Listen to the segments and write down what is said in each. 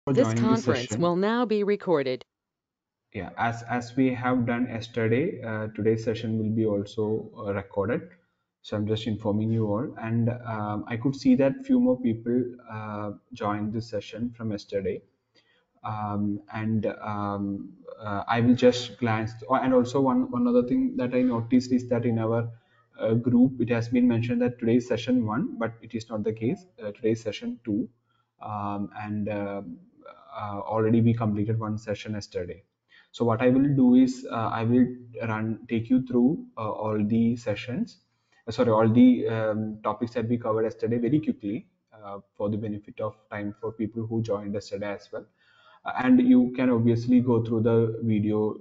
For This joining this conference session. will now be recorded. Yeah, as we have done yesterday, today's session will be also recorded. So I'm just informing you all. And I could see that few more people joined this session from yesterday. And I will just glance. Oh, and also one other thing that I noticed is that in our group, it has been mentioned that today's session one, but it is not the case. Today's session two, and already we completed one session yesterday. So what I will do is I will take you through all the sessions, sorry, all the topics that we covered yesterday very quickly for the benefit of time for people who joined yesterday as well. And you can obviously go through the video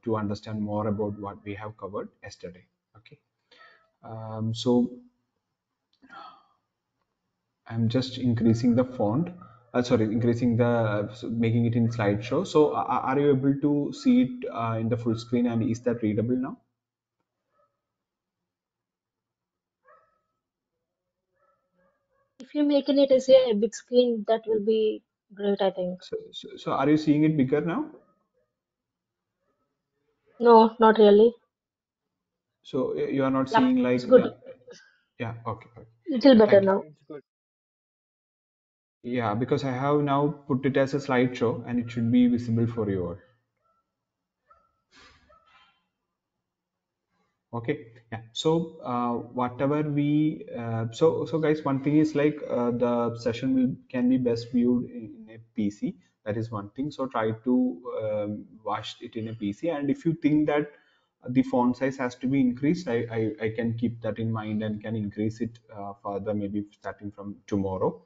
to understand more about what we have covered yesterday. Okay. So I'm just increasing the font. Sorry, increasing the making it in slideshow. So are you able to see it in the full screen, and is that readable now? If you making it as a big screen, that will be great, I think. So are you seeing it bigger now? No, not really. So you are not Yep, seeing it's like good. yeah, okay, okay. Little Yeah, better thank you. now. It's good. Yeah, because I have now put it as a slideshow and it should be visible for you all. Okay, yeah. So whatever we so guys, one thing is like the session will can be best viewed in a PC. That is one thing. So try to watch it in a PC. And if you think that the font size has to be increased, I can keep that in mind and can increase it further, maybe starting from tomorrow.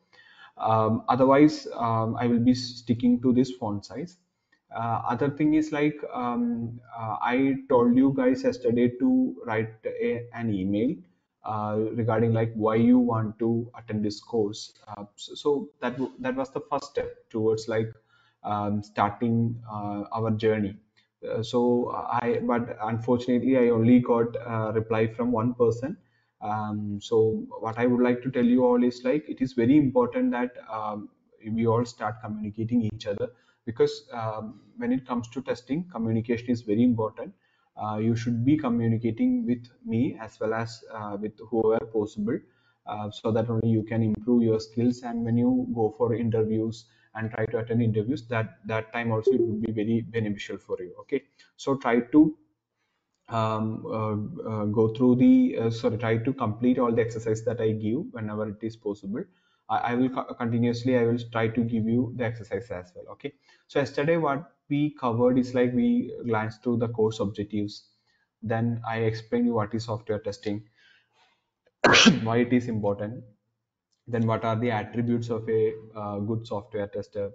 Otherwise, I will be sticking to this font size. Other thing is like I told you guys yesterday to write an email regarding like why you want to attend this course. So that was the first step towards like starting our journey. But unfortunately, I only got a reply from one person. So what I would like to tell you all is like it is very important that we all start communicating each other, because when it comes to testing, communication is very important. You should be communicating with me as well as with whoever possible, so that only you can improve your skills. And when you go for interviews and try to attend interviews, that time also it would be very beneficial for you. Okay, so try to go through the sorry, try to complete all the exercise that I give whenever it is possible. I will continuously, I will try to give you the exercise as well. Okay, so yesterday what we covered is like we glanced through the course objectives, then I explained you what is software testing, why it is important, then what are the attributes of a good software tester.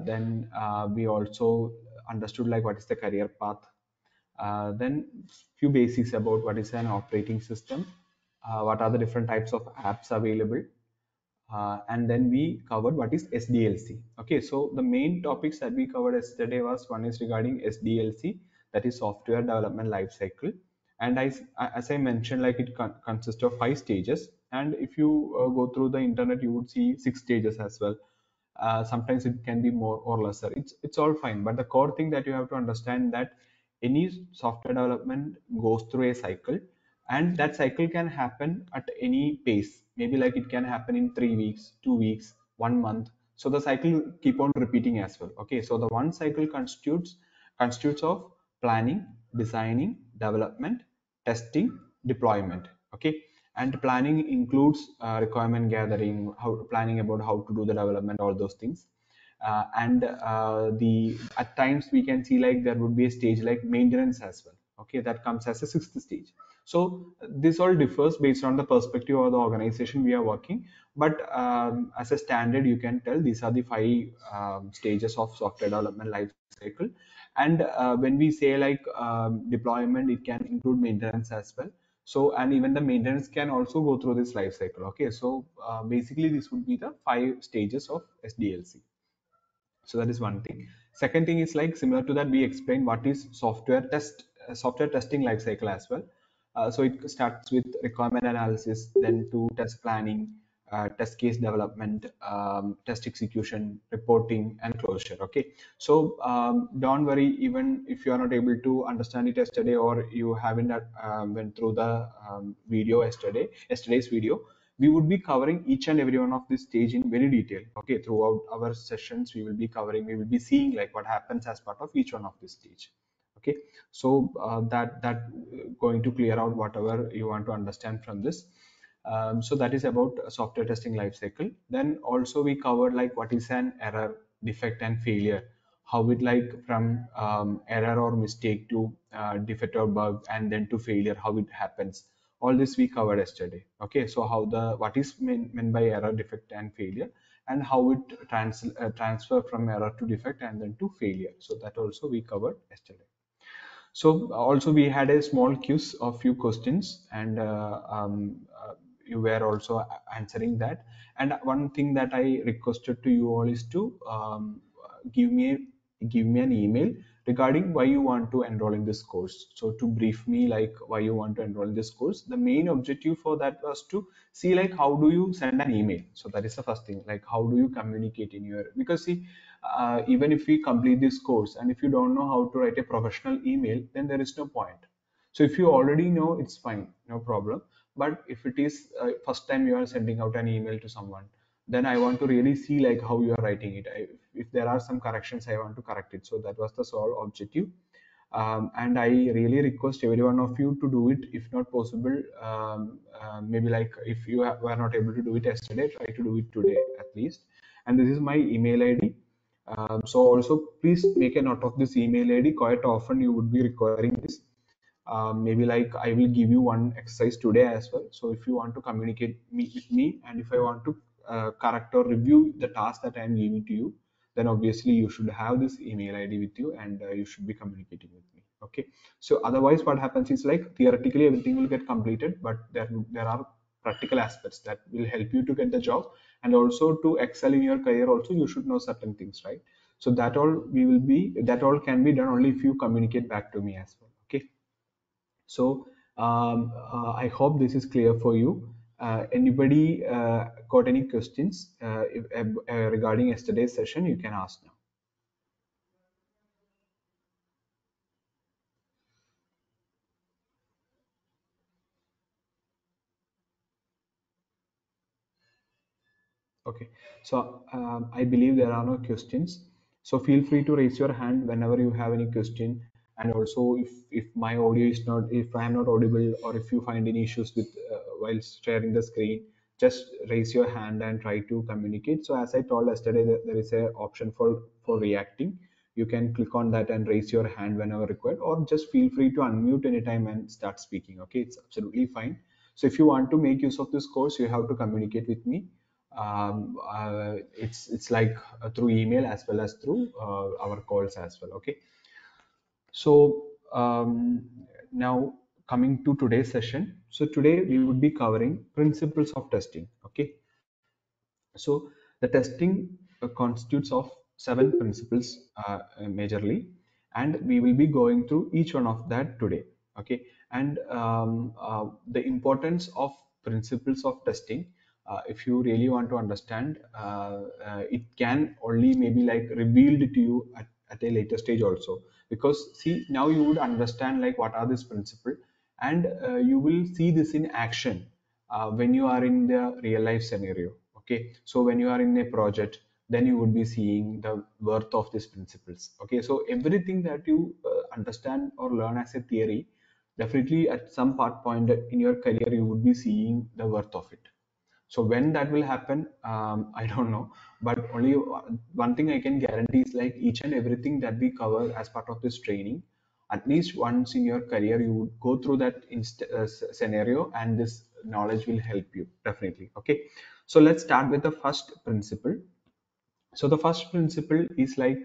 Then we also understood like what is the career path. Then few basics about what is an operating system, what are the different types of apps available, and then we covered what is SDLC. Okay, so the main topics that we covered yesterday was one is regarding SDLC, that is software development lifecycle. And as I mentioned, like it consists of 5 stages. And if you go through the internet, you would see 6 stages as well. Sometimes it can be more or lesser. It's all fine, but the core thing that you have to understand that any software development goes through a cycle, and that cycle can happen at any pace. Maybe like it can happen in 3 weeks, 2 weeks, 1 month. So the cycle keep on repeating as well. Okay, so the one cycle constitutes of planning, designing, development, testing, deployment. Okay, and planning includes requirement gathering, how planning about how to do the development, all those things. And the at times we can see like there would be a stage like maintenance as well. Okay, that comes as a sixth stage. So this all differs based on the perspective of the organization we are working, but as a standard you can tell these are the 5 stages of software development life cycle. And when we say like deployment, it can include maintenance as well. So, and even the maintenance can also go through this life cycle. Okay, so basically this would be the 5 stages of SDLC. So that is one thing. Second thing is like similar to that, we explain what is software testing life cycle as well. So it starts with requirement analysis, then to test planning, test case development, test execution, reporting, and closure. Okay, so don't worry, even if you are not able to understand it yesterday, or you haven't went through the video yesterday's video, we would be covering each and every one of this stage in very detail. Okay, throughout our sessions, we will be seeing like what happens as part of each one of this stage. Okay, so that going to clear out whatever you want to understand from this. So that is about software testing lifecycle. Then also we covered like what is an error, defect, and failure. How it like from error or mistake to defect or bug, and then to failure, how it happens. All this we covered yesterday. Okay, so how the what is meant by error, defect, and failure, and how it transfer from error to defect and then to failure. So that also we covered yesterday. So also we had a small quiz of few questions, and you were also answering that. And one thing that I requested to you all is to give me give me an email regarding why you want to enroll in this course. So to brief me like why you want to enroll in this course. The main objective for that was to see like how do you send an email. So that is the first thing. Like how do you communicate in your, because see, even if we complete this course and if you don't know how to write a professional email, then there is no point. So if you already know, it's fine, no problem. But if it is first time you are sending out an email to someone, then I want to really see like how you are writing it. If there are some corrections, I want to correct it. So that was the sole objective. And I really request every one of you to do it. If not possible, maybe like if you were not able to do it yesterday, try to do it today at least. And this is my email ID. So also please make a note of this email ID. Quite often you would be requiring this. Maybe like I will give you one exercise today as well. So if you want to communicate with me, and if I want to correct or review the task that I am giving to you, then obviously you should have this email ID with you, and you should be communicating with me. Okay. So otherwise, what happens is like theoretically everything will get completed, but there are practical aspects that will help you to get the job, and also to excel in your career. Also, you should know certain things, right? So that all can be done only if you communicate back to me as well. Okay. So I hope this is clear for you. Anybody got any questions regarding yesterday's session? You can ask now. Okay, so I believe there are no questions. So feel free to raise your hand whenever you have any question. And also, if my audio is not, if I am not audible, or if you find any issues with while sharing the screen, just raise your hand and try to communicate. So as I told yesterday, there is a option for reacting. You can click on that and raise your hand whenever required, or just feel free to unmute anytime and start speaking. Okay, it's absolutely fine. So if you want to make use of this course, you have to communicate with me. It's like through email as well as through our calls as well. Okay, so now coming to today's session. So today we would be covering principles of testing. Okay, so the testing constitutes of 7 principles majorly, and we will be going through each one of that today. Okay, and the importance of principles of testing. If you really want to understand, it can only maybe like revealed to you at a later stage also, because see now you would understand like what are these principles, and you will see this in action when you are in the real life scenario. Okay, so when you are in a project, then you would be seeing the worth of these principles. Okay, so everything that you understand or learn as a theory, definitely at some part point in your career you would be seeing the worth of it. So when that will happen, I don't know, but only one thing I can guarantee is like each and everything that we cover as part of this training, at least once in your career, you would go through that scenario, and this knowledge will help you definitely. Okay, so let's start with the first principle. So the first principle is like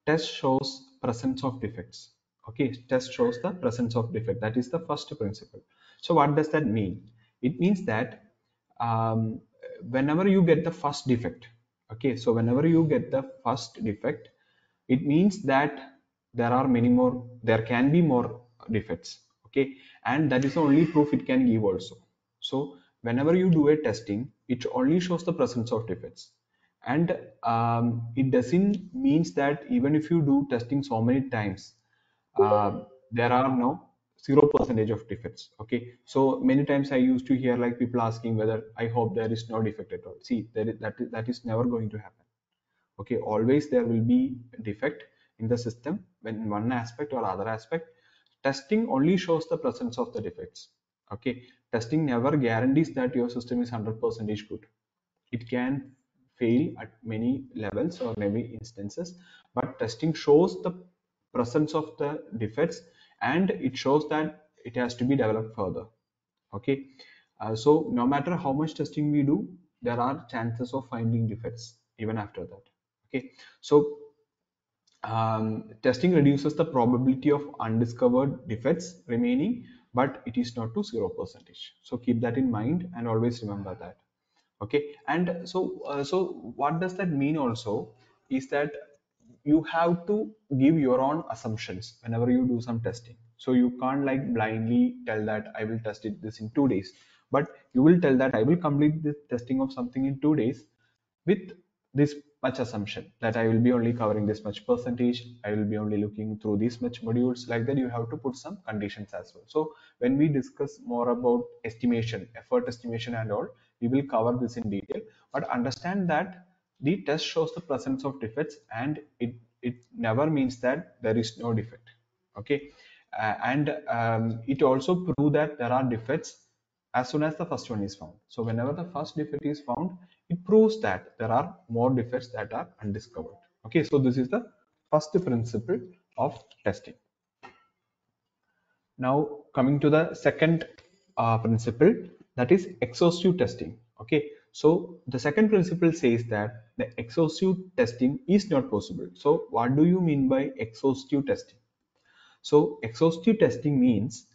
test shows presence of defects. Okay, test shows the presence of defect. That is the first principle. So what does that mean? It means that um, whenever you get the first defect, okay, so whenever you get the first defect, it means that there can be more defects. Okay, and that is the only proof it can give also. So whenever you do a testing, it only shows the presence of defects. And it doesn't means that even if you do testing so many times, there are no 0% of defects. Okay, so many times I used to hear like people asking whether I hope there is no defect at all. See, that is never going to happen. Okay, always there will be a defect in the system when one aspect or other aspect. Testing only shows the presence of the defects. Okay, testing never guarantees that your system is 100% good. It can fail at many levels or many instances, but testing shows the presence of the defects, and it shows that it has to be developed further. Okay, so no matter how much testing we do, there are chances of finding defects even after that. Okay, so testing reduces the probability of undiscovered defects remaining, but it is not to 0%. So keep that in mind and always remember that. Okay, and so what does that mean also is that you have to give your own assumptions whenever you do some testing. So you can't like blindly tell that I will test this in 2 days, but you will tell that I will complete the testing of something in 2 days with this much assumption that I will be only covering this much percentage, I will be only looking through this much modules. Like that, you have to put some conditions as well. So when we discuss more about estimation, effort estimation and all, we will cover this in detail. But understand that the test shows the presence of defects, and it never means that there is no defect. Okay, and it also proves that there are defects as soon as the first one is found. So whenever the first defect is found, it proves that there are more defects that are undiscovered. Okay, so this is the first principle of testing. Now coming to the second principle, that is exhaustive testing. Okay, so the second principle says that the exhaustive testing is not possible. So what do you mean by exhaustive testing? So exhaustive testing means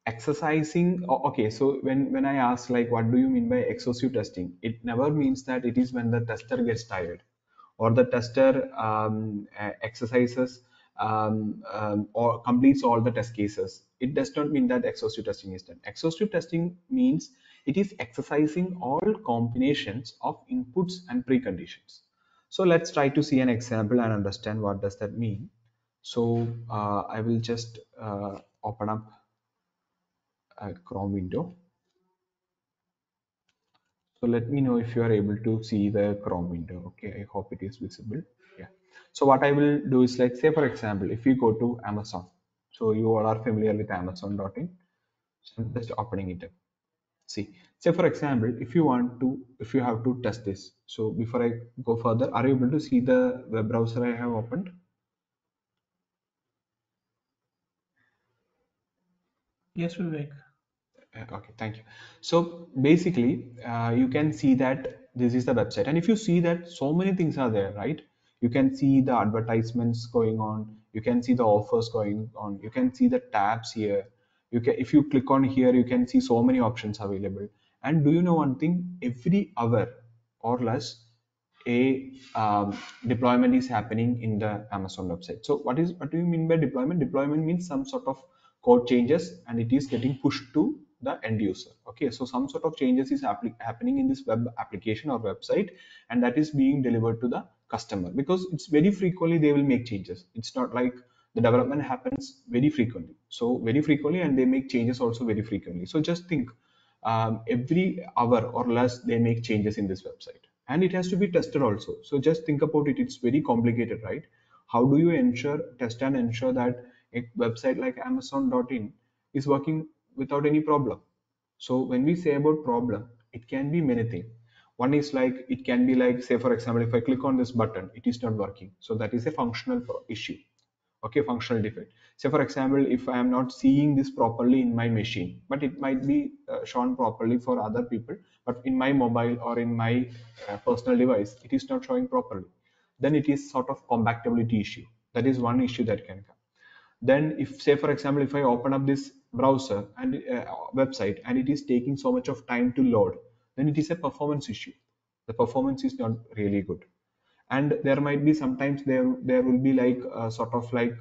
exercising. Okay, so when I ask like what do you mean by exhaustive testing, it never means that it is when the tester gets tired or the tester exercises or completes all the test cases. It does not mean that exhaustive testing is done. Exhaustive testing means it is exercising all combinations of inputs and preconditions. So let's try to see an example and understand what does that mean. So I will just open up a Chrome window. So let me know if you are able to see the Chrome window. Okay, I hope it is visible. Yeah. So what I will do is like, say for example, if you go to Amazon, so you all are familiar with Amazon.in. So I'm just opening it up. See, say for example, if you have to test this. So before I go further, are you able to see the web browser I have opened? Yes, Vivek. Okay, thank you. So basically, you can see that this is the website, and if you see that so many things are there, right? You can see the advertisements going on, you can see the offers going on, you can see the tabs here. You can, if you click on here, you can see so many options available. And do you know one thing? Every hour or less, a deployment is happening in the Amazon website. So what do you mean by deployment? Deployment means some sort of code changes and it is getting pushed to the end user. Okay, so some sort of changes is happening in this web application or website, and that is being delivered to the customer, because it's very frequently they will make changes. It's not like the development happens very frequently, so very frequently, and they make changes also very frequently. So just think, every hour or less they make changes in this website, and it has to be tested also. So just think about it, it's very complicated, right? How do you test and ensure that a website like Amazon.in is working without any problem? So when we say about problem, it can be many things. One is like, it can be like, say for example, if I click on this button, it is not working, so that is a functional issue. Okay, functional defect. Say for example, if I am not seeing this properly in my machine, but it might be shown properly for other people, but in my mobile or in my personal device it is not showing properly, then it is sort of compatibility issue. That is one issue that can come. Then if, say for example, if I open up this browser and website and it is taking so much of time to load, then it is a performance issue. The performance is not really good. And there might be sometimes there will be like sort of like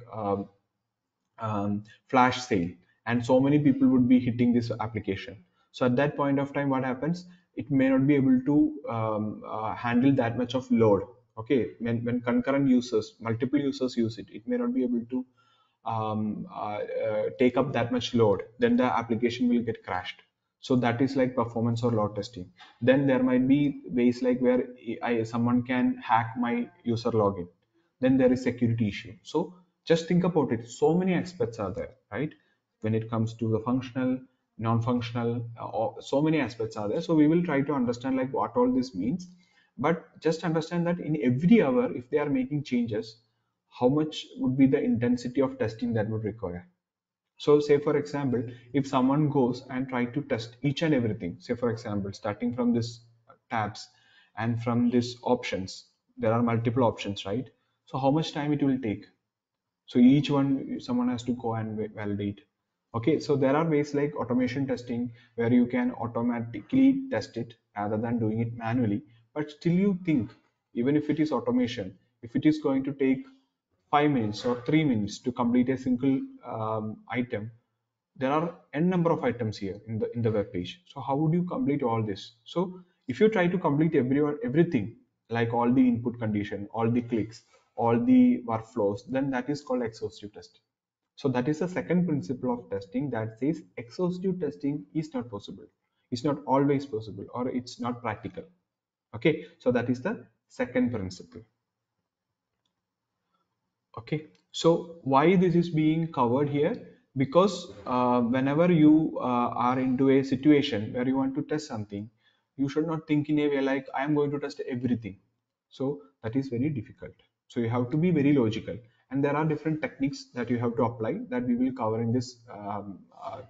flash sale, and so many people would be hitting this application. So at that point of time, what happens? it may not be able to handle that much of load. Okay, when concurrent users, multiple users use it, it may not be able to take up that much load, then the application will get crashed. So that is like performance or load testing. Then there might be ways like where someone can hack my user login. Then there is security issue. So just think about it. So many aspects are there, right? When it comes to the functional, non-functional, so many aspects are there. So we will try to understand like what all this means. But just understand that in every hour, if they are making changes, how much would be the intensity of testing that would require. So say for example, if someone goes and try to test each and everything, say for example, starting from this tabs and from this options, there are multiple options, right? So how much time it will take? So each one, someone has to go and validate. Okay, so there are ways like automation testing where you can automatically test it rather than doing it manually. But still you think, even if it is automation, if it is going to take 5 minutes or 3 minutes to complete a single item, there are n number of items here in the web page. So how would you complete all this? So if you try to complete everything, like all the input condition, all the clicks, all the workflows, then that is called exhaustive testing. So that is the second principle of testing, that says exhaustive testing is not possible. It's not always possible, or it's not practical. Okay, so that is the second principle. Okay, so why this is being covered here? Because whenever you are into a situation where you want to test something, you should not think in a way like I am going to test everything. So that is very difficult. So you have to be very logical, and there are different techniques that you have to apply that we will cover in this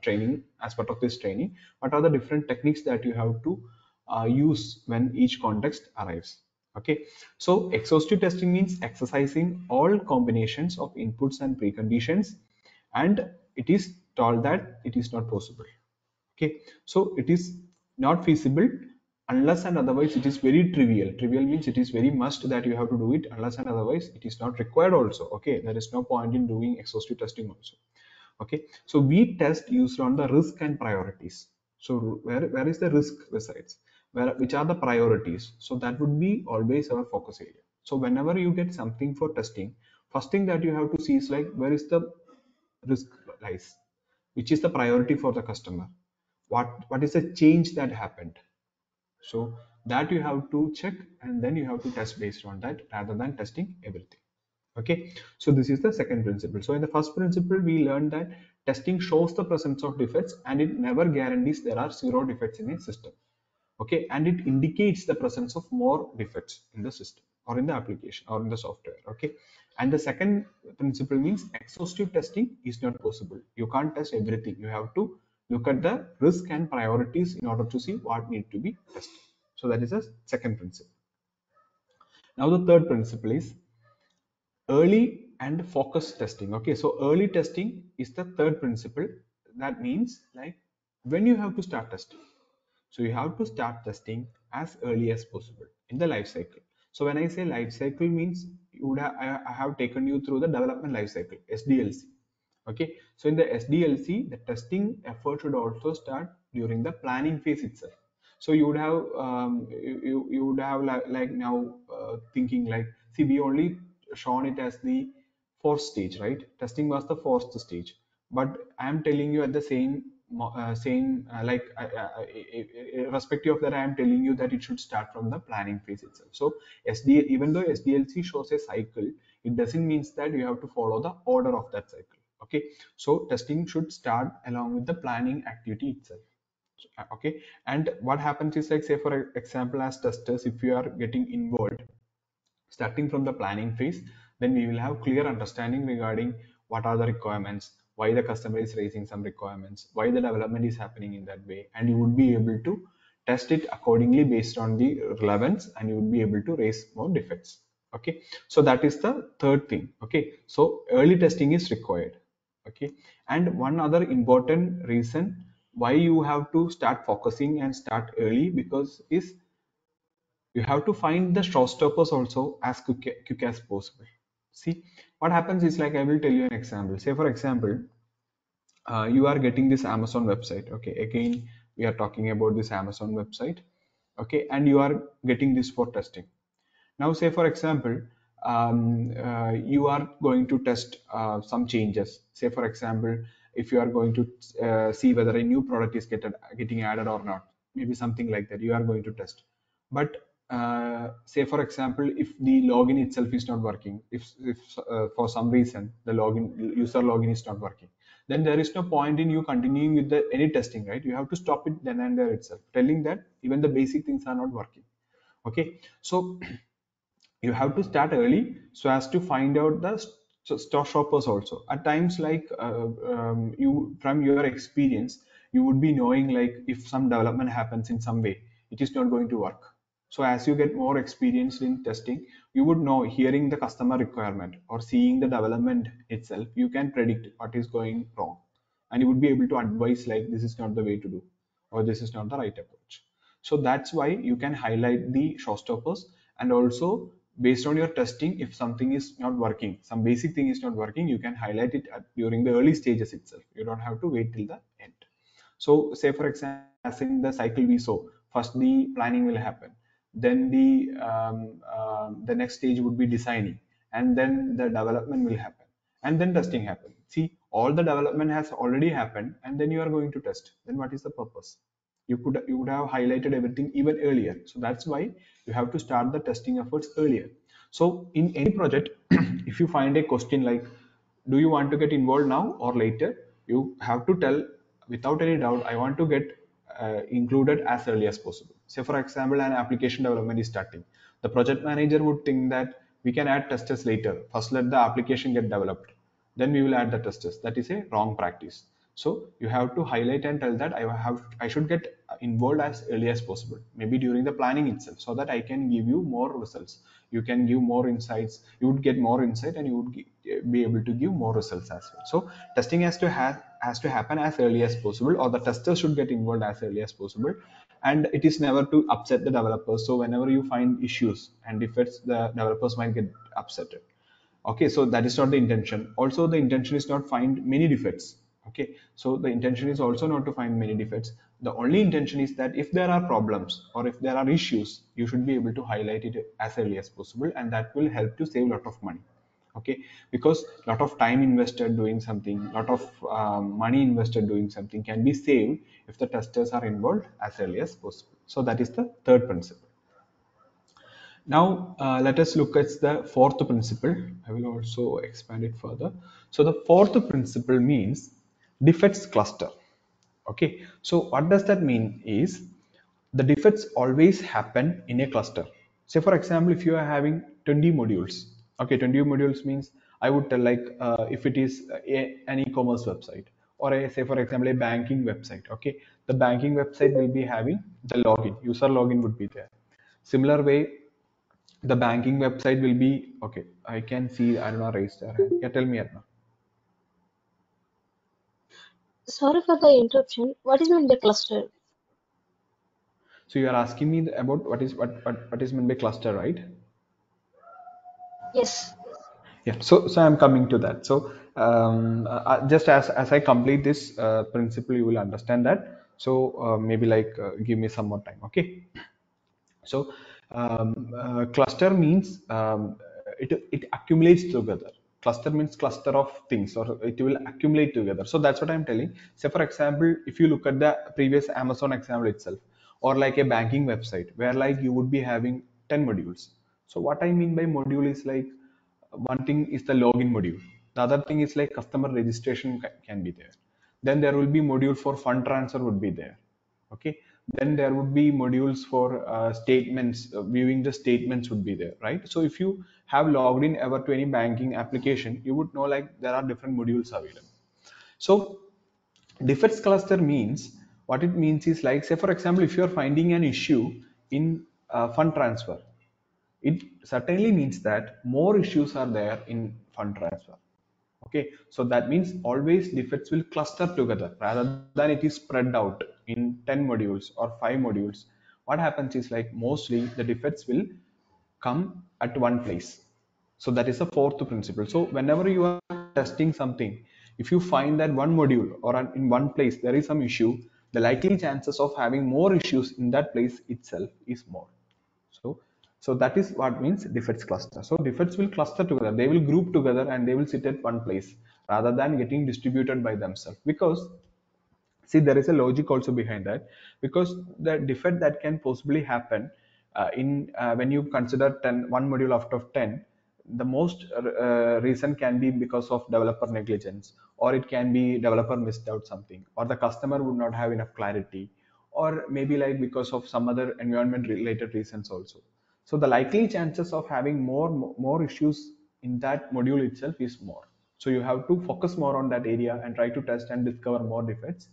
training, as part of this training. What are the different techniques that you have to use when each context arrives? Okay, so exhaustive testing means exercising all combinations of inputs and preconditions, and it is told that it is not possible. Okay, so it is not feasible unless and otherwise it is very trivial. Trivial means it is very must that you have to do it, unless and otherwise it is not required also. Okay, there is no point in doing exhaustive testing also. Okay, so we test used on the risk and priorities. So where is the risk resides, which are the priorities? So that would be always our focus area. So whenever you get something for testing, first thing that you have to see is like where is the risk lies, which is the priority for the customer, what is the change that happened. So that you have to check, and then you have to test based on that rather than testing everything. Okay, so this is the second principle. So in the first principle, we learned that testing shows the presence of defects and it never guarantees there are zero defects in a system. Okay, and it indicates the presence of more defects in the system or in the application or in the software. Okay, and the second principle means exhaustive testing is not possible. You can't test everything. You have to look at the risk and priorities in order to see what need to be tested. So that is the second principle. Now the third principle is early and focused testing. Okay, so early testing is the third principle. That means like when you have to start testing, so you have to start testing as early as possible in the life cycle. So when I say life cycle means you would I have taken you through the development life cycle, SDLC. Okay, so in the SDLC, the testing effort should also start during the planning phase itself. So you would have you would have like now thinking like, see, we only shown it as the fourth stage, right? Testing was the fourth stage, but I am telling you at the irrespective of that, I am telling you that it should start from the planning phase itself. So even though SDLC shows a cycle, it doesn't mean that you have to follow the order of that cycle. Okay, so testing should start along with the planning activity itself. Okay, and what happens is like, say for example, as testers, if you are getting involved starting from the planning phase, then we will have clear understanding regarding what are the requirements, why the customer is raising some requirements, why the development is happening in that way, and you would be able to test it accordingly based on the relevance, and you would be able to raise more defects. Okay, so that is the third thing. Okay, so early testing is required. Okay, and one other important reason why you have to start focusing and start early, because is you have to find the showstoppers also as quick as possible. See, what happens is like, I will tell you an example. Say for example, you are getting this Amazon website. Okay, again we are talking about this Amazon website. okay, and you are getting this for testing. Now, say for example, you are going to test some changes. Say for example, if you are going to see whether a new product is getting added or not, maybe something like that, you are going to test. But say for example, if the login itself is not working, if for some reason the user login is not working, then there is no point in you continuing with any testing, right? You have to stop it then and there itself, telling that even the basic things are not working. Okay, so you have to start early so as to find out the store shoppers also. At times, like you from your experience, you would be knowing like if some development happens in some way, it is not going to work. So as you get more experienced in testing, you would know, hearing the customer requirement or seeing the development itself, you can predict what is going wrong, and you would be able to advise like this is not the way to do, or this is not the right approach. So that's why you can highlight the showstoppers, and also based on your testing, if something is not working, some basic thing is not working, you can highlight it during the early stages itself. You don't have to wait till the end. So say for example, as in the cycle we saw, first the planning will happen, then the next stage would be designing, and then the development will happen, and then testing happen. See, all the development has already happened, and then you are going to test. Then what is the purpose? You would have highlighted everything even earlier. So that's why you have to start the testing efforts earlier. So in any project, if you find a question like, do you want to get involved now or later, you have to tell without any doubt, I want to get included as early as possible. Say for example, an application development is starting, the project manager would think that we can add testers later, first let the application get developed, then we will add the testers. That is a wrong practice. So you have to highlight and tell that I should get involved as early as possible, maybe during the planning itself, so that I can give you more results. You can give more insights, you would get more insight, and you would be able to give more results as well. So testing has to happen as early as possible, or the testers should get involved as early as possible. And it is never to upset the developers. So whenever you find issues and defects, the developers might get upset. Okay, so that is not the intention. Also, the intention is not find many defects. Okay, so the intention is also not to find many defects. The only intention is that if there are problems or if there are issues, you should be able to highlight it as early as possible, and that will help to save a lot of money. Okay, because a lot of time invested doing something, a lot of money invested doing something can be saved if the testers are involved as early as possible. So that is the third principle. Now, let us look at the fourth principle. I will also expand it further. So the fourth principle means defects cluster. Okay, so what does that mean is the defects always happen in a cluster. Say for example, if you are having 20 modules, okay, 20 modules means I would tell like if it is an e-commerce website, or say for example a banking website. Okay, the banking website will be having the login, user login would be there. Similar way, the banking website will be, okay, I can see Aruna raised her hand. Yeah, tell me, Aruna. Sorry for the interruption. What is meant by cluster? So you are asking me about what is meant by cluster, right? Yes. Yeah, so I'm coming to that. So just as I complete this principle, you will understand that. So maybe like give me some more time. Okay. So cluster means it accumulates together. Cluster means cluster of things, or it will accumulate together. So that's what I'm telling. Say for example, if you look at the previous Amazon example itself, or like a banking website where like you would be having 10 modules. So what I mean by module is like one thing is the login module. The other thing is like customer registration can be there. Then there will be module for fund transfer would be there. Okay, then there would be modules for statements, viewing the statements would be there, right? So if you have logged in ever to any banking application, you would know like there are different modules available. So defects cluster means, what it means is like, say for example, if you are finding an issue in fund transfer, it certainly means that more issues are there in fund transfer. Okay, so that means always defects will cluster together rather than it is spread out in 10 modules or 5 modules. What happens is like mostly the defects will come at one place. So that is the fourth principle. So whenever you are testing something, if you find that one module or in one place there is some issue, the likely chances of having more issues in that place itself is more. So, so that is what means defects cluster. So defects will cluster together, they will group together and they will sit at one place rather than getting distributed by themselves. Because see, there is a logic also behind that, because the defect that can possibly happen in when you consider 10 one module out of 10, the most reason can be because of developer negligence, or it can be developer missed out something, or the customer would not have enough clarity, or maybe like because of some other environment related reasons also. So the likely chances of having more issues in that module itself is more. So you have to focus more on that area and try to test and discover more defects.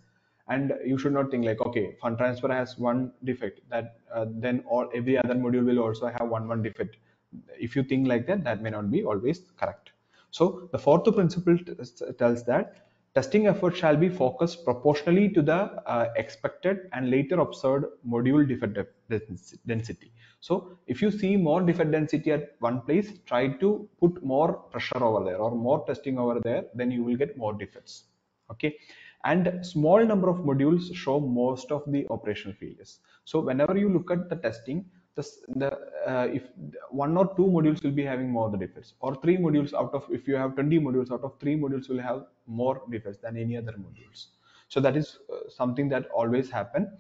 And you should not think like, okay, fund transfer has one defect, that then all every other module will also have one defect. If you think like that, that may not be always correct. So the fourth principle tells that testing effort shall be focused proportionally to the expected and later observed module defect density. So if you see more defect density at one place, try to put more pressure over there or more testing over there, then you will get more defects. Okay. And small number of modules show most of the operational failures. So whenever you look at the testing, if one or two modules will be having more the defects, or three modules out of, if you have 20 modules, out of three modules will have more defects than any other modules. So that is something that always happen.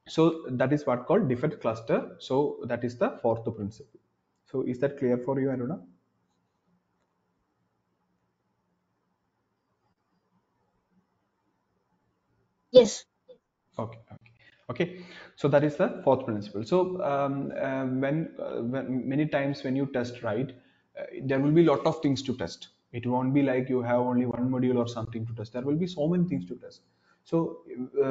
So that is what called defect cluster. So that is the fourth principle. So is that clear for you, Aruna? Yes. Okay, okay, okay. So that is the fourth principle. So when many times when you test, right, there will be a lot of things to test. It won't be like you have only one module or something to test. There will be so many things to test. So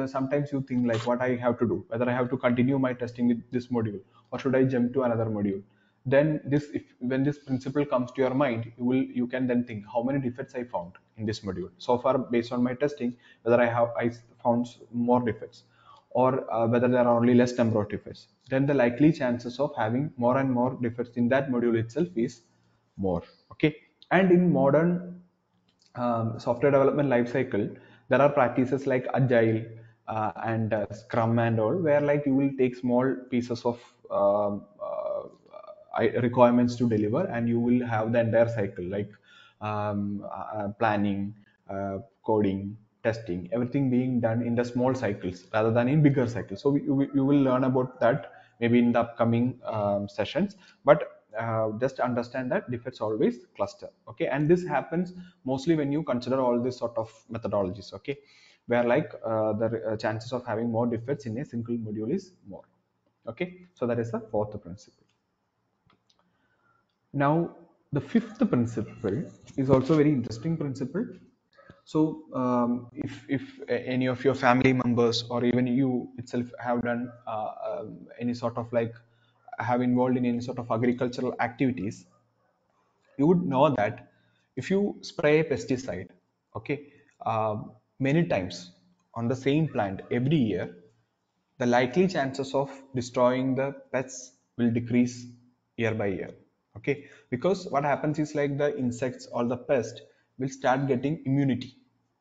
sometimes you think like, what I have to do, whether I have to continue my testing with this module or should I jump to another module. Then this, if when this principle comes to your mind, you can then think how many defects I found in this module so far based on my testing, whether I found more defects, or whether there are only less number of defects. Then the likely chances of having more and more defects in that module itself is more. Okay. And in modern software development lifecycle, there are practices like Agile and Scrum and all, where like you will take small pieces of requirements to deliver, and you will have the entire cycle like planning, coding, testing, everything being done in the small cycles rather than in bigger cycles. So you will learn about that maybe in the upcoming sessions, but just understand that defects always cluster. Okay. And this happens mostly when you consider all this sort of methodologies. Okay. Where like the chances of having more defects in a single module is more. Okay. So that is the fourth principle. Now the fifth principle is also a very interesting principle. So if any of your family members or even you itself have done any sort of like have involved in any sort of agricultural activities, you would know that if you spray a pesticide, okay, many times on the same plant every year, the likely chances of destroying the pests will decrease year by year. Okay, because what happens is like the insects or the pest will start getting immunity.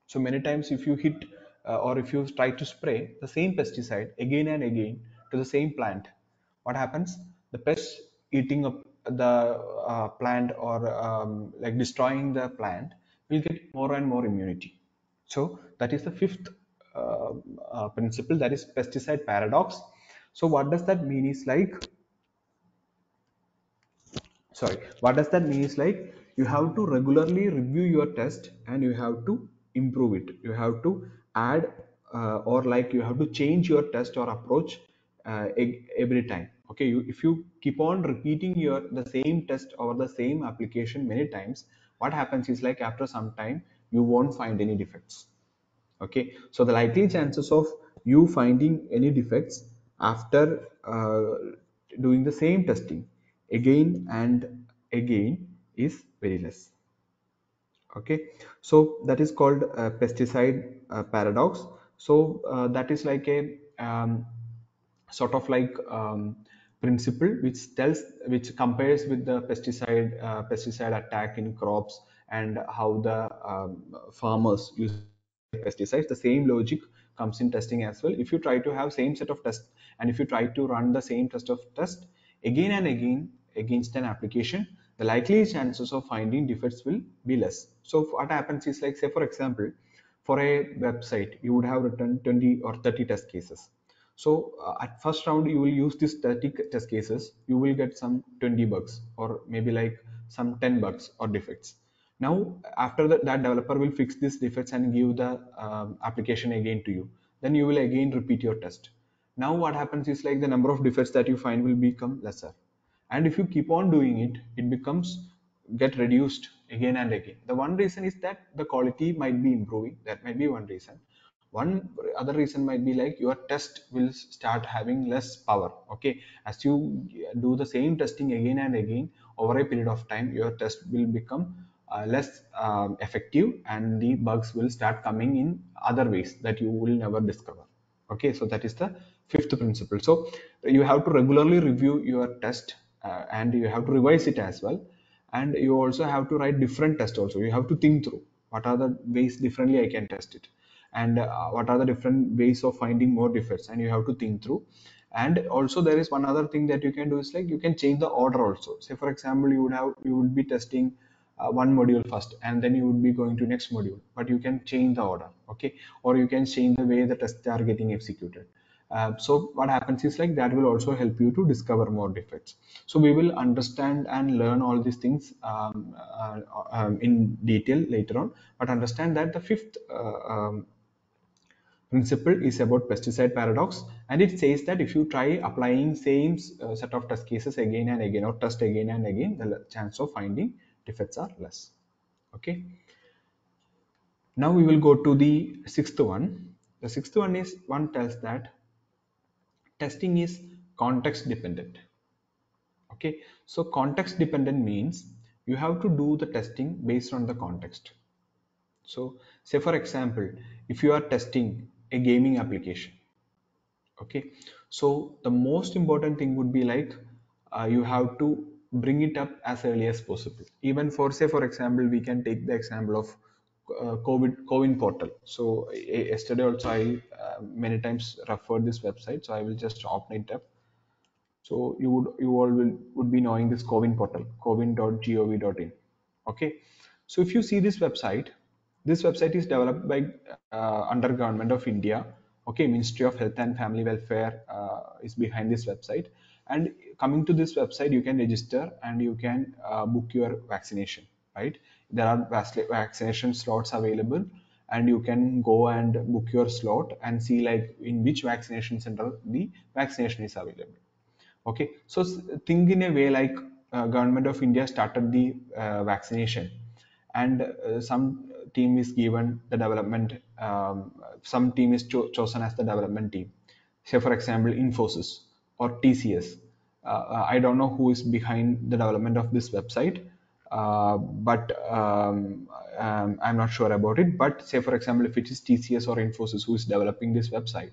So many times if you hit or if you try to spray the same pesticide again and again to the same plant, what happens? The pests eating up the plant or like destroying the plant will get more and more immunity. So that is the fifth principle, that is pesticide paradox. So what does that mean is like, sorry, what does that mean is like, you have to regularly review your test and you have to improve it. You have to add or like you have to change your test or approach every time. Okay, if you keep on repeating the same test or the same application many times, what happens is like after some time you won't find any defects. Okay, so the likely chances of you finding any defects after doing the same testing again and again is very less. Okay, so that is called pesticide paradox. So that is like a sort of like principle which compares with the pesticide attack in crops and how the farmers use pesticides. The same logic comes in testing as well. If you try to have same set of tests, and if you try to run the same test again and again against an application, the likely chances of finding defects will be less. So what happens is, like, say for example, for a website you would have written 20 or 30 test cases. So at first round you will use these 30 test cases, you will get some 20 bugs or maybe like some 10 bugs or defects. Now after that developer will fix these defects and give the application again to you. Then you will again repeat your test. Now what happens is, like, the number of defects that you find will become lesser. And if you keep on doing it, it becomes get reduced again and again. The one reason is that the quality might be improving. That might be one reason. One other reason might be like your test will start having less power. Okay, as you do the same testing again and again over a period of time, your test will become less effective, and the bugs will start coming in other ways that you will never discover. Okay, so that is the fifth principle. So you have to regularly review your test, and you have to revise it as well. And you also have to write different tests also. You have to think through what are the ways differently I can test it, and what are the different ways of finding more defects, and you have to think through. And also there is one other thing that you can do is, like, you can change the order also. Say for example, you would be testing one module first, and then you would be going to next module, but you can change the order. Okay, or you can change the way the tests are getting executed. So what happens is, like, that will also help you to discover more defects. So we will understand and learn all these things in detail later on, but understand that the fifth principle is about pesticide paradox, and it says that if you try applying same set of test cases again and again, or test again and again, the chance of finding defects are less. Okay, now we will go to the sixth one. The sixth one is, one tells that testing is context dependent. Okay, so context dependent means you have to do the testing based on the context. So say for example, if you are testing a gaming application, okay, so the most important thing would be, like, you have to bring it up as early as possible. Even for, say for example, we can take the example of COVID portal. So yesterday also I many times referred this website, so I will just open it up. So you all would be knowing this Covin portal, covin.gov.in. Okay, so if you see this website is developed by under Government of India. Okay, Ministry of Health and Family Welfare is behind this website. And coming to this website, you can register and you can book your vaccination. Right, there are vaccination slots available, and you can go and book your slot and see, like, in which vaccination center the vaccination is available. Okay, so think in a way like Government of India started the vaccination, and some team is given the development, some team is chosen as the development team. Say for example, Infosys or TCS. I don't know who is behind the development of this website, but I'm not sure about it. But say for example, if it is TCS or Infosys who is developing this website,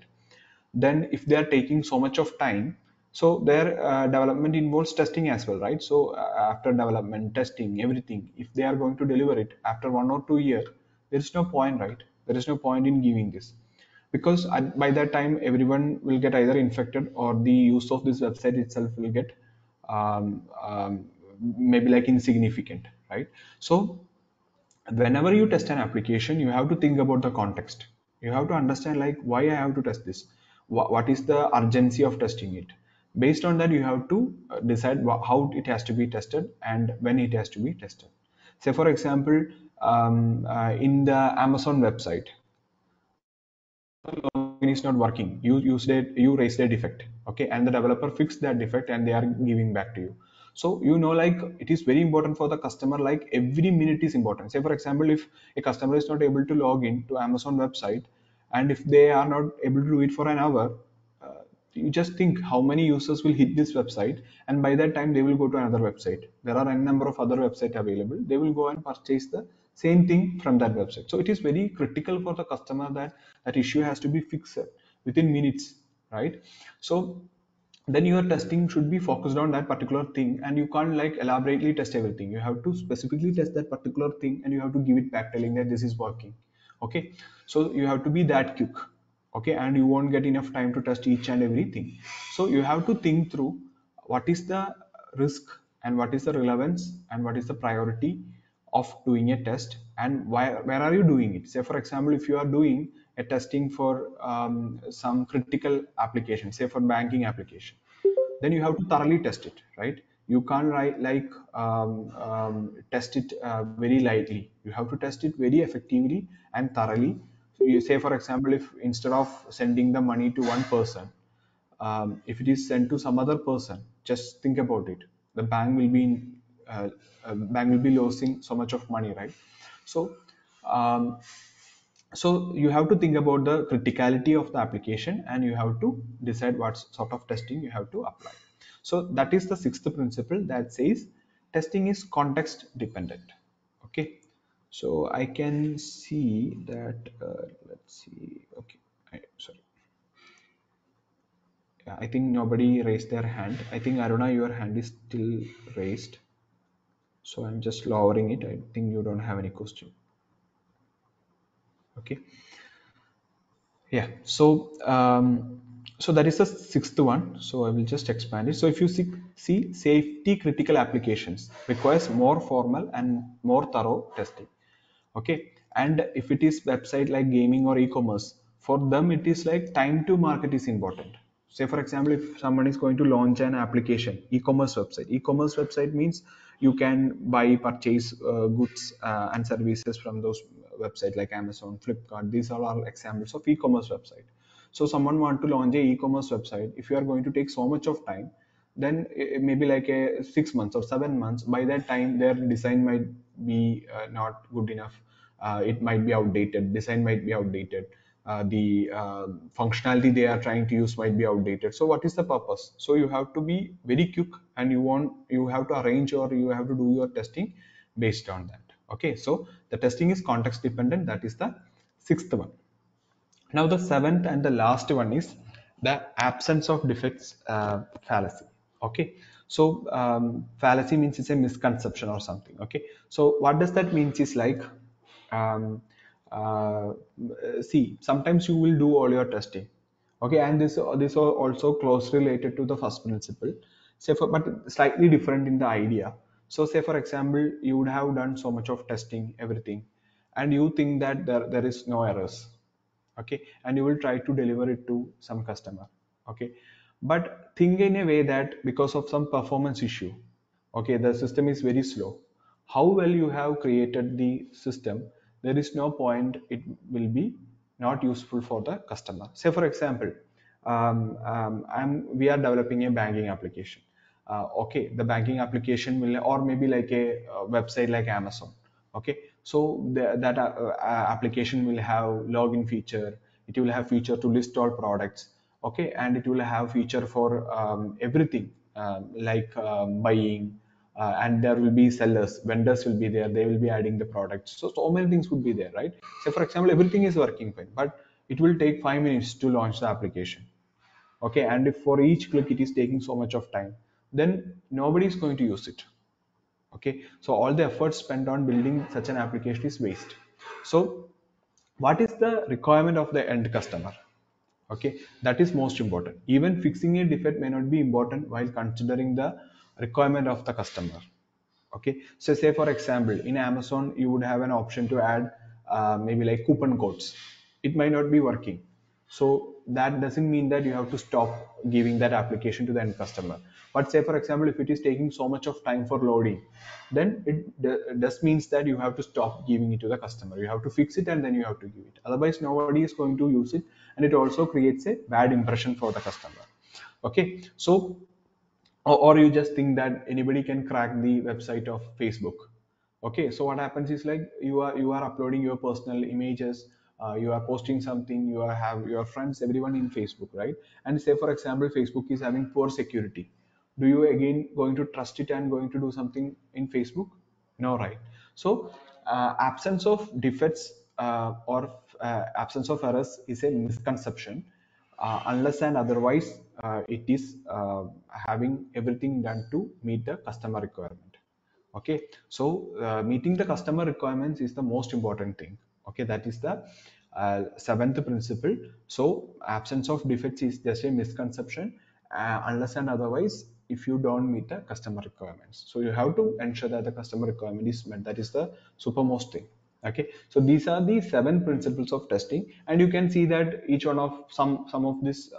then if they are taking so much of time, so their development involves testing as well, right? So after development, testing, everything, if they are going to deliver it after 1 or 2 years, there is no point, right? There is no point in giving this, because by that time everyone will get either infected, or the use of this website itself will get um, um, maybe like insignificant, right? So whenever you test an application, you have to think about the context. You have to understand, like, why I have to test this, what is the urgency of testing it. Based on that, you have to decide how it has to be tested and when it has to be tested. Say for example, in the Amazon website, login is not working, you raised a defect, okay, and the developer fixed that defect and they are giving back to you. So like, it is very important for the customer, like every minute is important. Say for example, if a customer is not able to log in to Amazon website, and if they are not able to do it for an hour, you just think how many users will hit this website, and by that time they will go to another website. There are n number of other websites available, they will go and purchase the same thing from that website. So it is very critical for the customer that that issue has to be fixed within minutes, right? So then your testing should be focused on that particular thing, and you can't like elaborately test everything. You have to specifically test that particular thing, and you have to give it back telling that this is working. Okay, so you have to be that quick. okay, and you won't get enough time to test each and everything. So you have to think through what is the risk and what is the relevance and what is the priority of doing a test, and where are you doing it. Say for example, if you are doing a testing for some critical application, say for banking application, then you have to thoroughly test it, right? You can't test it very lightly. You have to test it very effectively and thoroughly. So you say for example, if instead of sending the money to one person, if it is sent to some other person, just think about it. The bank will be bank will be losing so much of money, right? So um, so you have to think about the criticality of the application, and you have to decide what sort of testing you have to apply. So that is the sixth principle that says testing is context dependent. Okay, so I can see that let's see. Okay, sorry. Yeah, I think nobody raised their hand. I think Aruna, your hand is still raised, so I'm just lowering it. I think you don't have any question. Okay. Yeah, so that is the sixth one. So I will just expand it. So if you see safety critical applications requires more formal and more thorough testing. Okay, and if it is website like gaming or e-commerce, for them it is like time to market is important. Say for example, if someone is going to launch an application, e-commerce website means you can buy purchase goods and services from those websites like Amazon, Flipkart. These all are examples of e-commerce website. So someone want to launch a e-commerce website. If you are going to take so much of time, then maybe like a 6 months or 7 months. By that time their design might be not good enough. It might be outdated, design might be outdated, the functionality they are trying to use might be outdated. So what is the purpose? So you have to be very quick, and you have to arrange, or you have to do your testing based on that. Okay, so the testing is context dependent. That is the sixth one. Now the seventh and the last one is the absence of defects fallacy. Okay, so fallacy means it's a misconception or something. Okay, so what does that mean is like, um, uh, see, sometimes you will do all your testing. Okay, and this are also closely related to the first principle. Say for, but slightly different in the idea. So say for example, you would have done so much of testing, everything, and you think that there is no errors. Okay, and you will try to deliver it to some customer. Okay, but think in a way that because of some performance issue, okay, the system is very slow. How well you have created the system, there is no point it will be not useful for the customer. Say for example, we are developing a banking application. Okay, the banking application will, or maybe like a website like Amazon. Okay, so that application will have login feature. It will have feature to list all products. Okay, and it will have feature for everything, like buying, and there will be sellers, vendors will be there, they will be adding the products. So many things would be there, right? Say for example, everything is working fine, but it will take 5 minutes to launch the application. Okay, and if for each click it is taking so much of time, then nobody is going to use it. Okay, so all the effort spent on building such an application is waste. So what is the requirement of the end customer? Okay, that is most important. Even fixing a defect may not be important while considering the requirement of the customer. Okay, so say for example, in Amazon you would have an option to add maybe like coupon codes. It might not be working, so that doesn't mean that you have to stop giving that application to the end customer. But say for example, if it is taking so much of time for loading, then it does means that you have to stop giving it to the customer. You have to fix it and then you have to give it, otherwise nobody is going to use it, and it also creates a bad impression for the customer. Okay, so or you just think that anybody can crack the website of Facebook. Okay, so what happens is like you are uploading your personal images, you are posting something, you are have your friends, everyone in Facebook, right? And say for example, Facebook is having poor security. Do you again going to trust it and going to do something in Facebook? No, right? So absence of defects or absence of errors is a misconception, unless and otherwise it is having everything done to meet the customer requirement. Okay, so meeting the customer requirements is the most important thing. Okay, that is the seventh principle. So absence of defects is just a misconception, unless and otherwise if you don't meet the customer requirements. So you have to ensure that the customer requirement is met. That is the supermost thing. Okay, so these are the seven principles of testing, and you can see that each one of some of these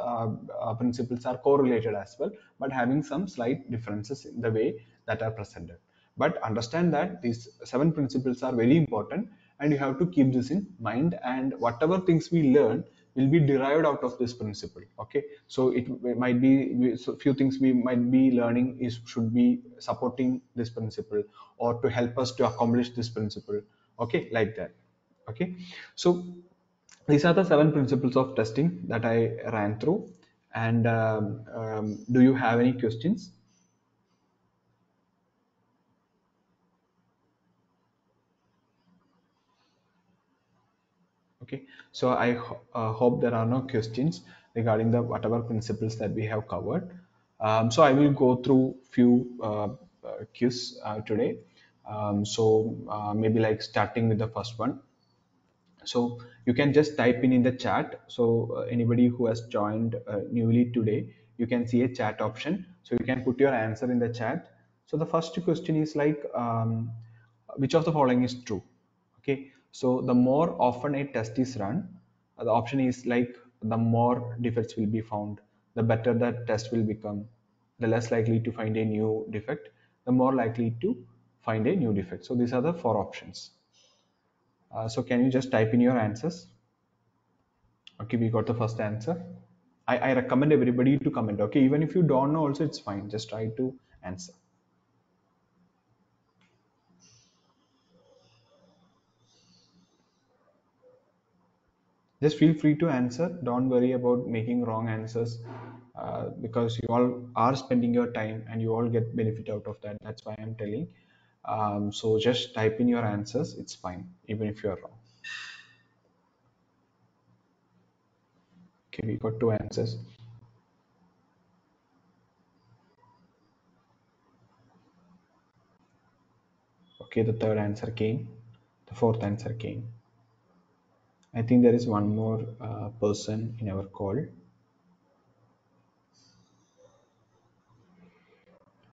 principles are correlated as well, but having some slight differences in the way that are presented. But understand that these seven principles are very important, and you have to keep this in mind, and whatever things we learn will be derived out of this principle. Okay, so it might be, so few things we might be learning is should be supporting this principle or to help us to accomplish this principle. Okay, like that. Okay, so these are the seven principles of testing that I ran through, and do you have any questions? Okay, so I hope there are no questions regarding the whatever principles that we have covered. So I will go through few cues today. Maybe like starting with the first one. So you can just type in the chat. So anybody who has joined newly today, you can see a chat option. So you can put your answer in the chat. So the first question is like, which of the following is true? Okay, so the more often a test is run, the option is like the more defects will be found, the better that test will become, the less likely to find a new defect, the more likely to find a new defect. So these are the four options. So can you just type in your answers? Okay, we got the first answer. I recommend everybody to comment. Okay, even if you don't know also, it's fine. Just try to answer. Just feel free to answer. Don't worry about making wrong answers, because you all are spending your time and you all get benefit out of that. That's why I'm telling. So just type in your answers. It's fine, even if you're wrong. Okay, we got two answers. Okay, the third answer came. The fourth answer came. I think there is one more person in our call.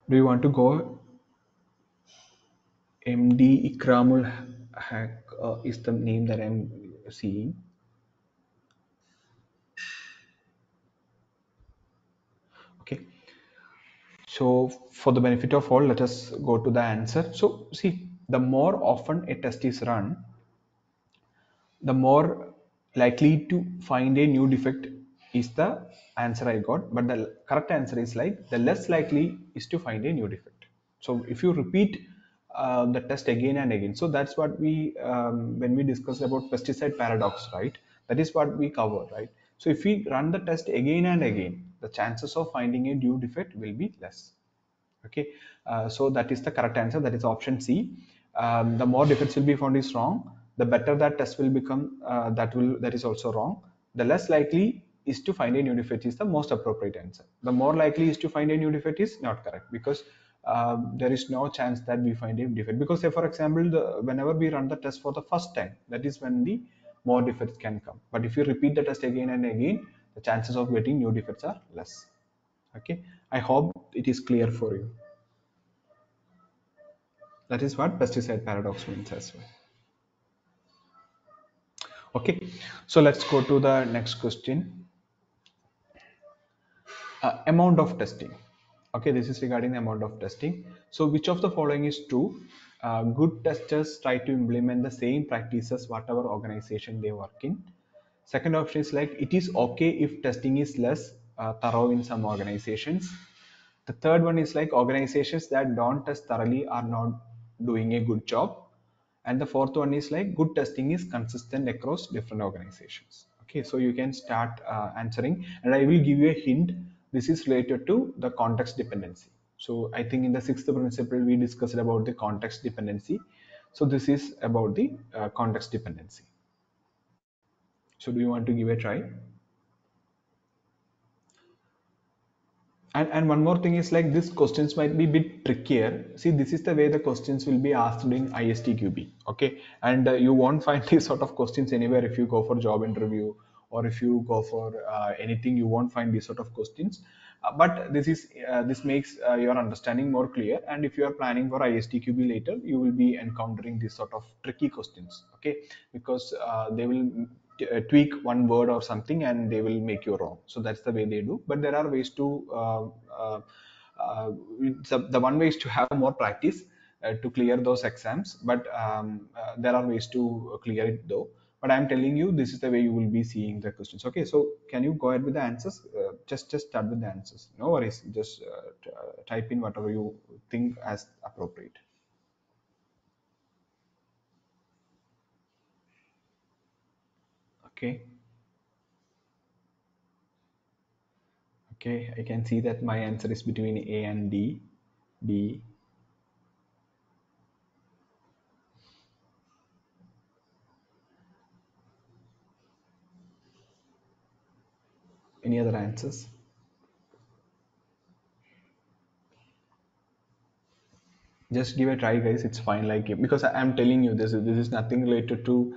Do you want to go? MD Ikramul Hack is the name that I'm seeing. Okay. So for the benefit of all, let us go to the answer. So see, the more often a test is run, the more likely to find a new defect is the answer I got. But the correct answer is like the less likely is to find a new defect. So if you repeat the test again and again, so that's what we when we discussed about pesticide paradox, right? That is what we cover, right? So if we run the test again and again, the chances of finding a new defect will be less. Okay, so that is the correct answer. That is option C. The more defects will be found is wrong. The better that test will become, that is also wrong. The less likely is to find a new defect is the most appropriate answer. The more likely is to find a new defect is not correct, because there is no chance that we find a defect. Because say for example, whenever we run the test for the first time, that is when the more defects can come. But if you repeat the test again and again, the chances of getting new defects are less. Okay, I hope it is clear for you. That is what pesticide paradox means as well. Okay, so let's go to the next question. Amount of testing. Okay, this is regarding the amount of testing. So which of the following is true? Good testers try to implement the same practices whatever organization they work in. Second option is like it is okay if testing is less thorough in some organizations. The third one is like organizations that don't test thoroughly are not doing a good job. And the fourth one is like good testing is consistent across different organizations. Okay, so you can start answering, and I will give you a hint. This is related to the context dependency. So I think in the sixth principle we discussed about the context dependency. So this is about the context dependency. So do you want to give a try? And one more thing is like these questions might be a bit trickier. See, this is the way the questions will be asked in ISTQB. Okay, and you won't find these sort of questions anywhere if you go for job interview, or if you go for anything. You won't find these sort of questions. But this makes your understanding more clear. And if you are planning for ISTQB later, you will be encountering these sort of tricky questions. Okay, because they will tweak one word or something and they will make you wrong. So that's the way they do. But there are ways to uh, uh, so the one way is to have more practice to clear those exams. But there are ways to clear it though. But I'm telling you, this is the way you will be seeing the questions. Okay, so can you go ahead with the answers? Just start with the answers. No worries. Just type in whatever you think as appropriate. Okay. Okay, I can see that my answer is between A and D. D. Any other answers? Just give a try, guys. It's fine. Like, because I'm telling you, this is nothing related to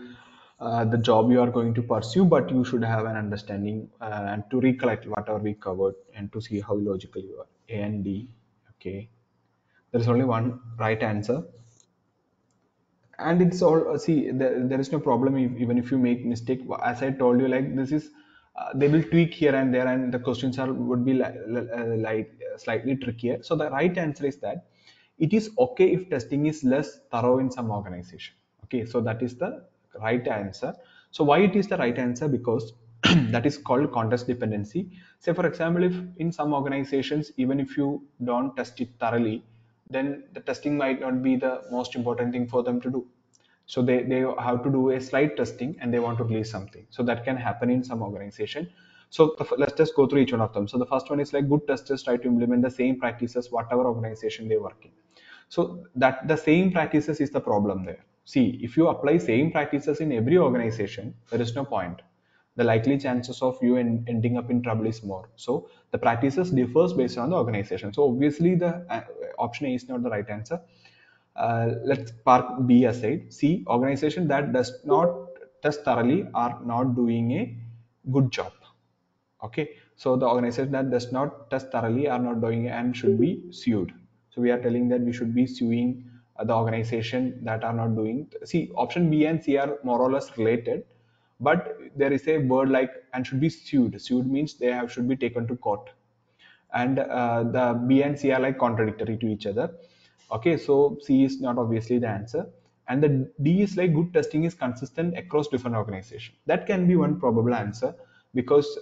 the job you are going to pursue, but you should have an understanding and to recollect whatever we covered and to see how logical you are. A and D. Okay, there is only one right answer. And it's all see, there is no problem even if you make mistake. As I told you, like this is they will tweak here and there, and the questions are would be slightly trickier. So the right answer is that it is okay if testing is less thorough in some organization. Okay, so that is the right answer. So why it is the right answer? Because that is called context dependency. Say for example, if in some organizations, even if you don't test it thoroughly, then the testing might not be the most important thing for them to do. So they have to do a slide testing and they want to release something. So that can happen in some organization. So let's just go through each one of them. So the first one is like good testers try to implement the same practices whatever organization they work in. So that the same practices is the problem there. See, if you apply same practices in every organization, there is no point. The likely chances of you ending up in trouble is more. So the practices differs based on the organization. So obviously the option A is not the right answer. Let's park B aside. C, organization that does not test thoroughly are not doing a good job. Okay, so the organization that does not test thoroughly are not doing and should be sued. So we are telling that we should be suing the organization that are not doing. See, option B and C are more or less related, but there is a word like and should be sued. Sued means they have should be taken to court, and the B and C are like contradictory to each other. Okay, so C is not obviously the answer, and the D is like good testing is consistent across different organizations. That can be one probable answer because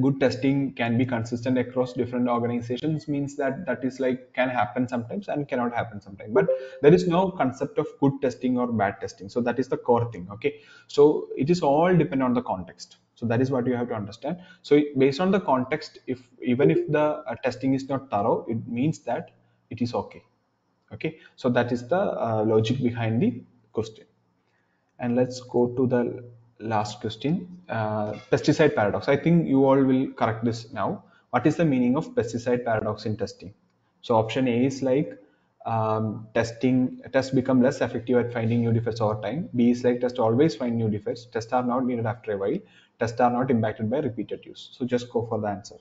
good testing can be consistent across different organizations means that that is like can happen sometimes and cannot happen sometimes. But there is no concept of good testing or bad testing. So that is the core thing. Okay, so it is all depend on the context. So that is what you have to understand. So based on the context, if even if the testing is not thorough, it means that it is okay. Okay, so that is the logic behind the question. And let's go to the last question. Pesticide paradox. I think you all will correct this now. What is the meaning of pesticide paradox in testing? So option A is like tests become less effective at finding new defects over time. B is like test always find new defects. Tests are not needed after a while. Tests are not impacted by repeated use. So just go for the answer.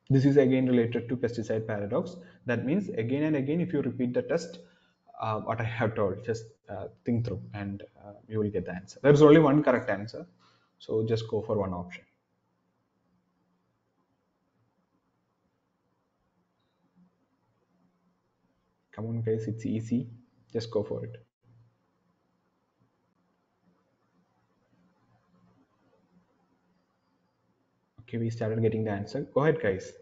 This is again related to pesticide paradox. That means again and again, if you repeat the test, what I have told, just think through and you will get the answer. There is only one correct answer. So just go for one option. Come on, guys, it's easy. Just go for it. Okay, we started getting the answer. Go ahead, guys.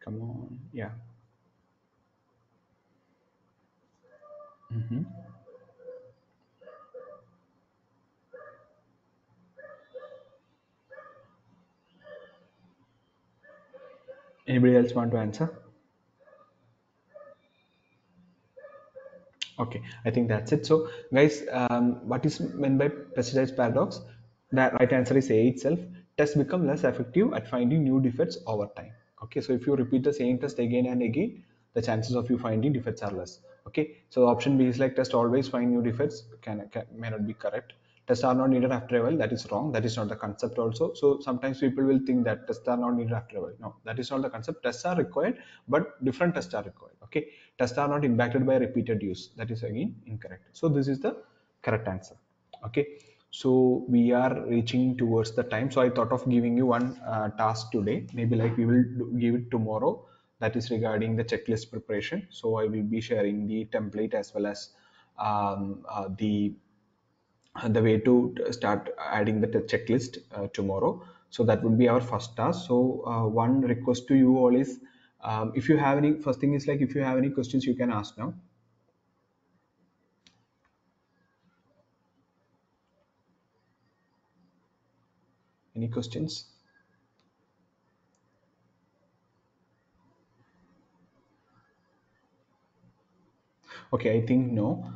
Come on. Yeah. Anybody else want to answer? Okay, I think that's it. So, guys, what is meant by pesticide paradox? The right answer is A itself. Tests become less effective at finding new defects over time. Okay, so if you repeat the same test again and again, the chances of you finding defects are less. Okay, so option B is like test always find new defects can may not be correct. Tests are not needed after a while. That is wrong. That is not the concept also. So sometimes people will think that tests are not needed after a while. No, that is not the concept. Tests are required, but different tests are required. Okay, tests are not impacted by repeated use. That is again incorrect. So this is the correct answer. Okay, so we are reaching towards the time. So I thought of giving you one task today. Maybe like we will give it tomorrow. That is regarding the checklist preparation. So I will be sharing the template as well as the way to start adding the checklist tomorrow. So that would be our first task. So one request to you all is, if you have any, first thing is like if you have any questions you can ask now. Any questions? Okay, I think no.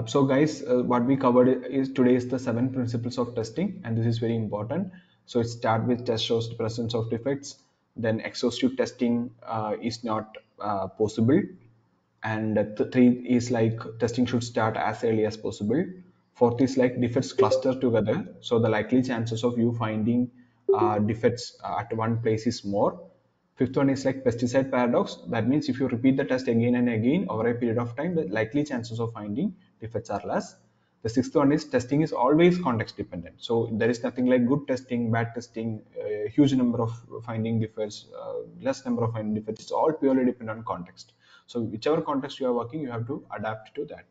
So guys, what we covered is today is the 7 principles of testing, and this is very important. So it start with test shows the presence of defects. Then exhaustive testing is not possible, and three is like testing should start as early as possible. Fourth is like defects cluster together, so the likely chances of you finding defects at one place is more. Fifth one is like pesticide paradox. That means if you repeat the test again and again over a period of time, the likely chances of finding defects are less. The sixth one is testing is always context dependent. So there is nothing like good testing, bad testing, huge number of finding defects, less number of finding defects. It's all purely dependent on context. So whichever context you are working, you have to adapt to that.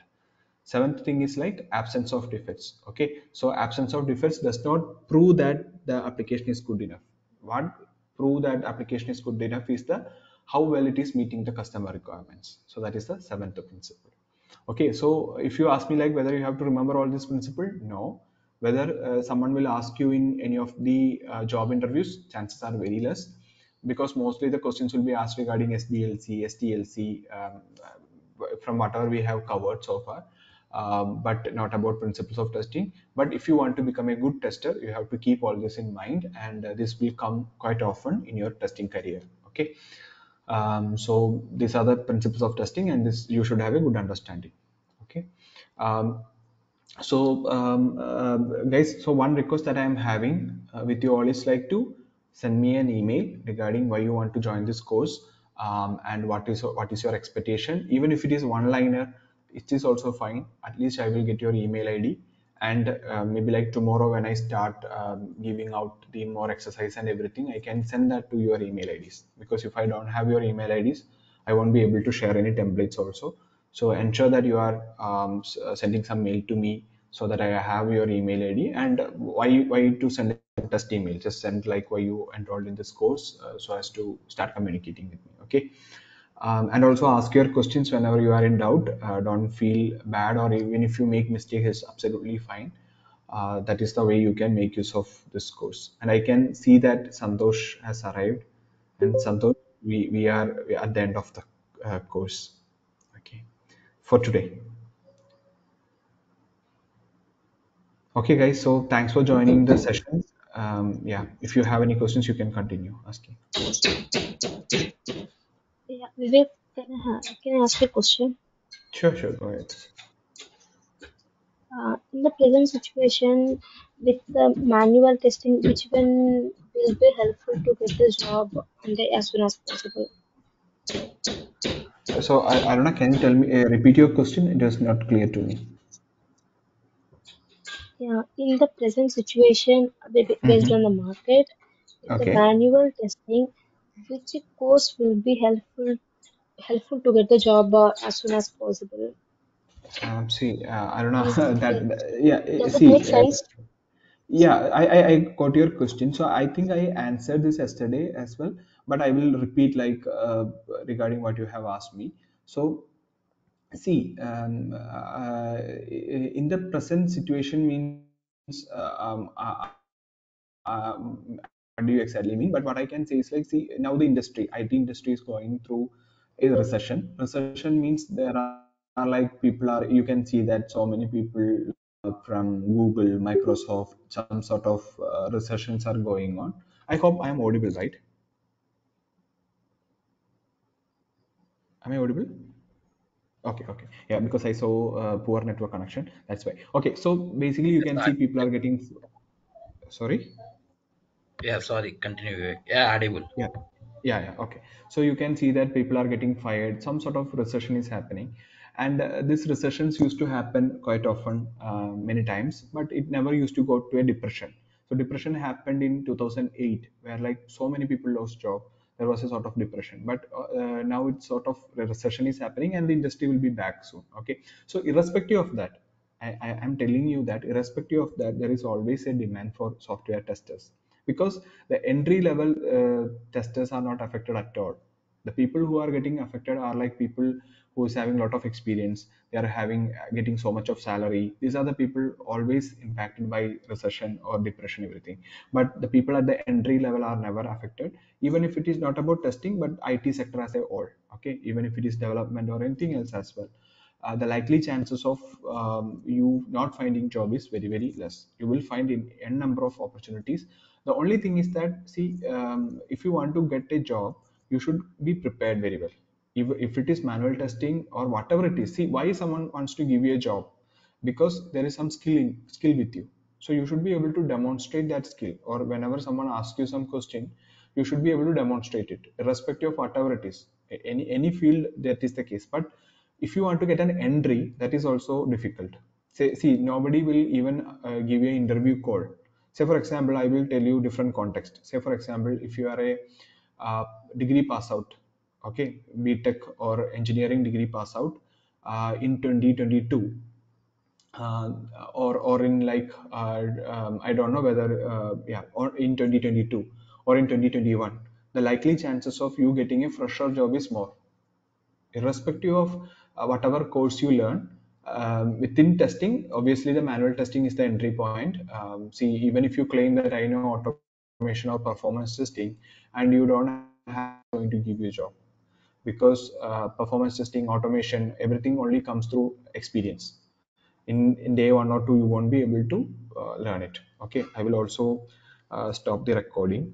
Seventh thing is like absence of defects. Okay, so absence of defects does not prove that the application is good enough. What prove that application is good enough is the how well it is meeting the customer requirements. So that is the seventh principle. Okay, so if you ask me like whether you have to remember all this principle, no. Whether someone will ask you in any of the job interviews, chances are very less, because mostly the questions will be asked regarding SDLC, STLC, from whatever we have covered so far, but not about principles of testing. But if you want to become a good tester, you have to keep all this in mind, and this will come quite often in your testing career. Okay, so these are the principles of testing, and this you should have a good understanding. Okay. Um, guys, so one request that I am having with you all is like to send me an email regarding why you want to join this course, and what is your expectation. Even if it is one liner, it is also fine. At least I will get your email ID, and maybe like tomorrow when I start giving out the more exercise and everything, I can send that to your email IDs, because if I don't have your email IDs, I won't be able to share any templates also. So ensure that you are sending some mail to me so that I have your email ID. And why to send a test email? Just send like why you enrolled in this course, so as to start communicating with me. Okay. And also ask your questions whenever you are in doubt. Don't feel bad, or even if you make mistakes, it's absolutely fine. That is the way you can make use of this course. And I can see that Santosh has arrived. And Santosh, we are at the end of the course. Okay, for today. Okay, guys. So thanks for joining the session. Yeah, if you have any questions, you can continue asking. Yeah, Vivek, can I ask you a question? Sure, sure. Go ahead. In the present situation with the manual testing, which one will be helpful to get the job and as soon as possible? So I don't know. Can you tell me? Repeat your question. It was not clear to me. Yeah, in the present situation, based on the Mm-hmm. market, with the Okay. manual testing, which course will be helpful to get the job as soon as possible? See, I don't know Is that. Yeah. does it make See. sense? Yeah, I got your question. So I think I answered this yesterday as well, but I will repeat like regarding what you have asked me. So see, in the present situation means do you exactly mean, but what I can say is like, see, now the industry, IT industry is going through a recession. Recession means there are like people are, you can see that so many people from Google, Microsoft, some sort of recessions are going on. I hope I am audible, right? Am I audible? Okay, okay. Yeah, because I saw poor network connection. That's why. Okay, so basically you Yes, can see people are getting, sorry? yeah, sorry, continue, Vivek. Yeah, audible. Yeah, yeah. Okay. So you can see that people are getting fired. Some sort of recession is happening, and these recessions used to happen quite often, many times, but it never used to go to a depression. So depression happened in 2008, where like so many people lost job. There was a sort of depression, but now it's sort of a recession is happening, and the industry will be back soon. Okay. So irrespective of that, I am telling you that irrespective of that, there is always a demand for software testers, because the entry level testers are not affected at all. The people who are getting affected are like people who is having a lot of experience. They are having getting so much of salary. These are the people always impacted by recession or depression, everything. But the people at the entry level are never affected, even if it is not about testing, but IT sector as a whole. Okay, even if it is development or anything else as well, the likely chances of you not finding job is very very less. You will find in n number of opportunities. The only thing is that, see, if you want to get a job, you should be prepared very well. If it is manual testing or whatever it is, see, why someone wants to give you a job? Because there is some skill with you. So you should be able to demonstrate that skill, or whenever someone asks you some question, you should be able to demonstrate it irrespective of whatever it is. Any field that is the case. But if you want to get an entry, that is also difficult. Say, see, nobody will even give you an interview call. Say for example, I will tell you different context. Say for example, if you are a degree pass out, okay, BTech or engineering degree pass out in 2022, or in like I don't know whether yeah, or in 2022 or in 2021, the likely chances of you getting a fresher job is more, irrespective of whatever course you learn. Within testing, obviously the manual testing is the entry point. See, even if you claim that I know automation or performance testing, and you don't have going to give you a job, because performance testing, automation, everything only comes through experience. In day one or two, you won't be able to learn it. Okay, I will also stop the recording.